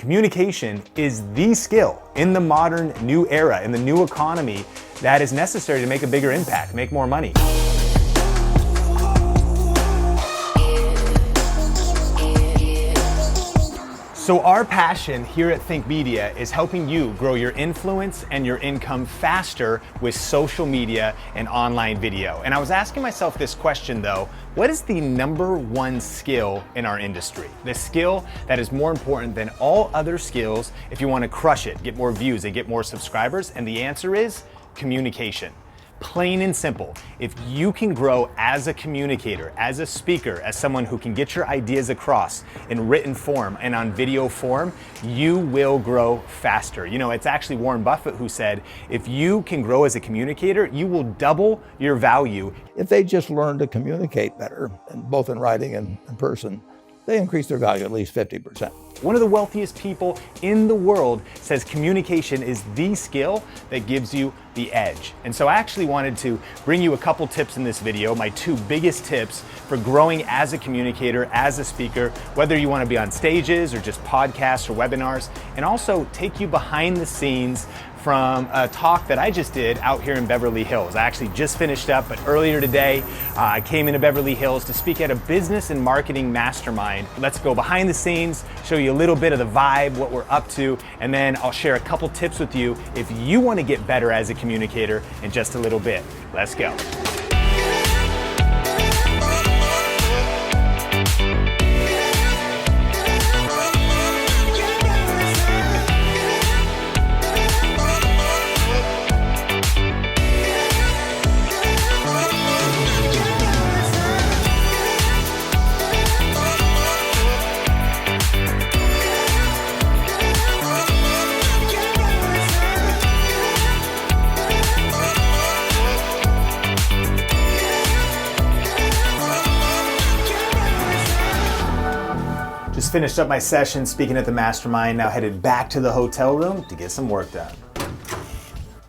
Communication is the skill in the modern new era, in the new economy, that is necessary to make a bigger impact, make more money. So our passion here at Think Media is helping you grow your influence and your income faster with social media and online video. And I was asking myself this question though, what is the number one skill in our industry? The skill that is more important than all other skills if you want to crush it, get more views and get more subscribers? And the answer is communication. Plain and simple. If you can grow as a communicator, as a speaker, as someone who can get your ideas across in written form and on video form, you will grow faster. You know, it's actually Warren Buffett who said, if you can grow as a communicator, you will double your value. If they just learn to communicate better, both in writing and in person, they increase their value at least 50%. One of the wealthiest people in the world says communication is the skill that gives you the edge. And so I actually wanted to bring you a couple tips in this video, my two biggest tips for growing as a communicator, as a speaker, whether you want to be on stages or just podcasts or webinars, and also take you behind the scenes from a talk that I just did out here in Beverly Hills. I actually just finished up, but earlier today, I came into Beverly Hills to speak at a business and marketing mastermind. Let's go behind the scenes, show you a little bit of the vibe, what we're up to, and then I'll share a couple tips with you if you want to get better as a communicator in just a little bit. Let's go. Just finished up my session speaking at the mastermind, now headed back to the hotel room to get some work done.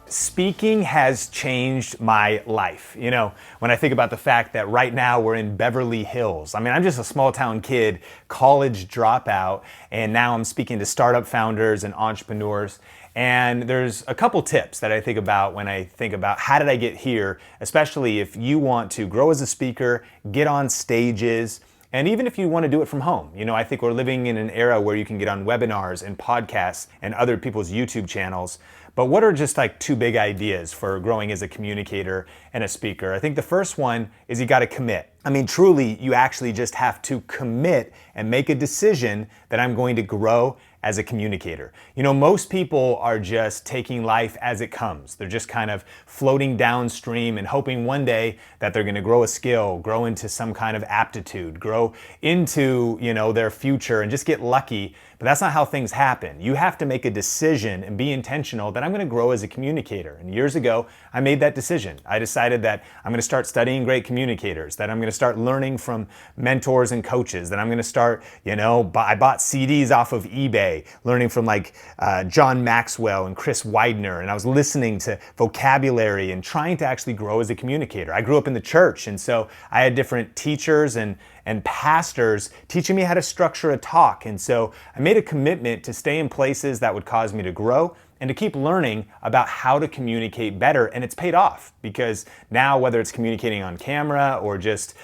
Speaking has changed my life. You know, when I think about the fact that right now we're in Beverly Hills. I mean, I'm just a small town kid, college dropout, and now I'm speaking to startup founders and entrepreneurs. And there's a couple tips that I think about when I think about how did I get here, especially if you want to grow as a speaker, get on stages, and even if you want to do it from home. You know, I think we're living in an era where you can get on webinars and podcasts and other people's YouTube channels. But what are just like two big ideas for growing as a communicator and a speaker? I think the first one is you got to commit. I mean, truly, you actually just have to commit and make a decision that I'm going to grow as a communicator. You know, most people are just taking life as it comes. They're just kind of floating downstream and hoping one day that they're gonna grow a skill, grow into some kind of aptitude, grow into, you know, their future and just get lucky. But that's not how things happen. You have to make a decision and be intentional that I'm gonna grow as a communicator. And years ago, I made that decision. I decided that I'm gonna start studying great communicators, that I'm gonna start learning from mentors and coaches, that I'm gonna start, you know, I bought CDs off of eBay, learning from like John Maxwell and Chris Widener, and I was listening to vocabulary and trying to actually grow as a communicator. I grew up in the church, and so I had different teachers and pastors teaching me how to structure a talk. And so I made a commitment to stay in places that would cause me to grow and to keep learning about how to communicate better. And it's paid off because now, whether it's communicating on camera or just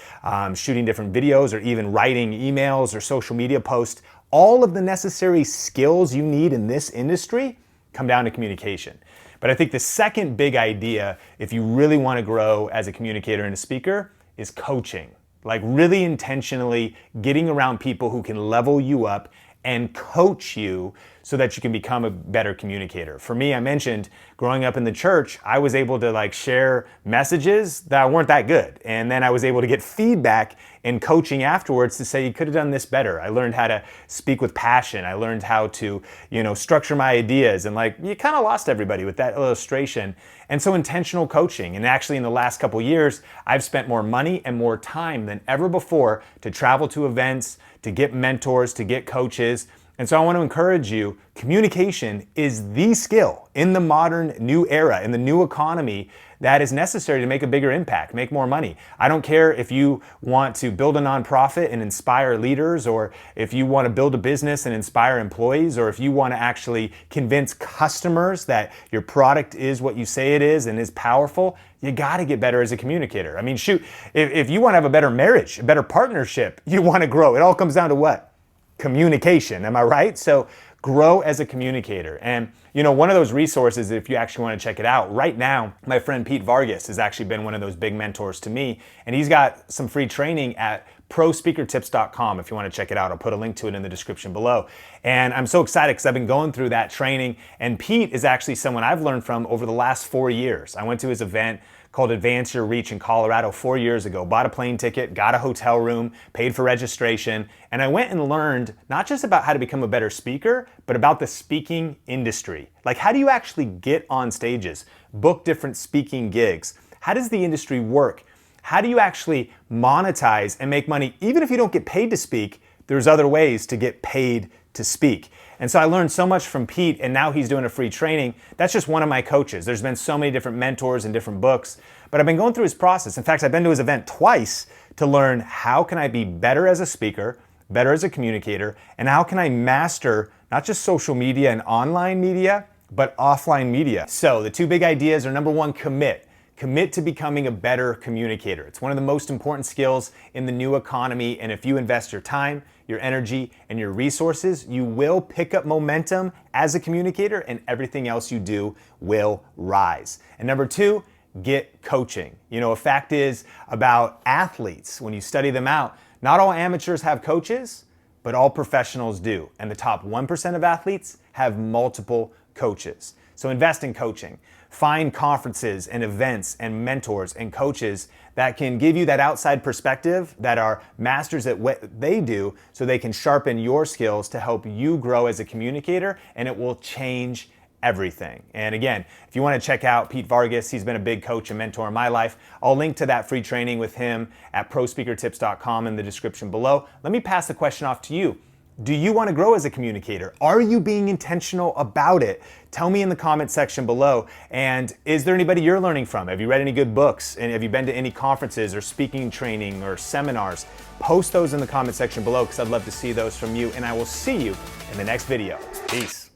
shooting different videos or even writing emails or social media posts, all of the necessary skills you need in this industry come down to communication. But I think the second big idea, if you really want to grow as a communicator and a speaker, is coaching. Like really intentionally getting around people who can level you up and coach you so that you can become a better communicator. For me, I mentioned growing up in the church, I was able to like share messages that weren't that good. And then I was able to get feedback and coaching afterwards to say, you could have done this better. I learned how to speak with passion. I learned how to, you know, structure my ideas. And like, you kind of lost everybody with that illustration. And so intentional coaching. And actually in the last couple years, I've spent more money and more time than ever before to travel to events, to get mentors, to get coaches. And so I want to encourage you, communication is the skill in the modern new era, in the new economy, that is necessary to make a bigger impact, make more money. I don't care if you want to build a nonprofit and inspire leaders, or if you want to build a business and inspire employees, or if you want to actually convince customers that your product is what you say it is and is powerful. You got to get better as a communicator. I mean, shoot, if you want to have a better marriage, a better partnership, you want to grow. It all comes down to what? Communication, am I right? So grow as a communicator. And one of those resources, if you actually want to check it out, right now, my friend Pete Vargas has actually been one of those big mentors to me. And he's got some free training at prospeakertips.com if you want to check it out. I'll put a link to it in the description below. And I'm so excited because I've been going through that training. And Pete is actually someone I've learned from over the last 4 years. I went to his event called Advance Your Reach in Colorado 4 years ago, bought a plane ticket, got a hotel room, paid for registration, and I went and learned not just about how to become a better speaker, but about the speaking industry. Like, how do you actually get on stages, book different speaking gigs? How does the industry work? How do you actually monetize and make money? Even if you don't get paid to speak, there's other ways to get paid to speak. And so I learned so much from Pete, and now he's doing a free training. That's just one of my coaches. There's been so many different mentors and different books, but I've been going through his process. In fact, I've been to his event twice to learn how can I be better as a speaker, better as a communicator, and how can I master not just social media and online media, but offline media. So the two big ideas are, number one, commit. Commit to becoming a better communicator. It's one of the most important skills in the new economy, and if you invest your time, your energy, and your resources, you will pick up momentum as a communicator, and everything else you do will rise. And number two, get coaching. A fact is about athletes, when you study them out, not all amateurs have coaches, but all professionals do. And the top 1% of athletes have multiple coaches. So invest in coaching. Find conferences and events and mentors and coaches that can give you that outside perspective, that are masters at what they do, so they can sharpen your skills to help you grow as a communicator, and it will change everything. And again, if you want to check out Pete Vargas, he's been a big coach and mentor in my life. I'll link to that free training with him at prospeakertips.com in the description below. Let me pass the question off to you. Do you want to grow as a communicator? Are you being intentional about it? Tell me in the comment section below. And is there anybody you're learning from? Have you read any good books? And have you been to any conferences or speaking training or seminars? Post those in the comment section below, because I'd love to see those from you. And I will see you in the next video. Peace.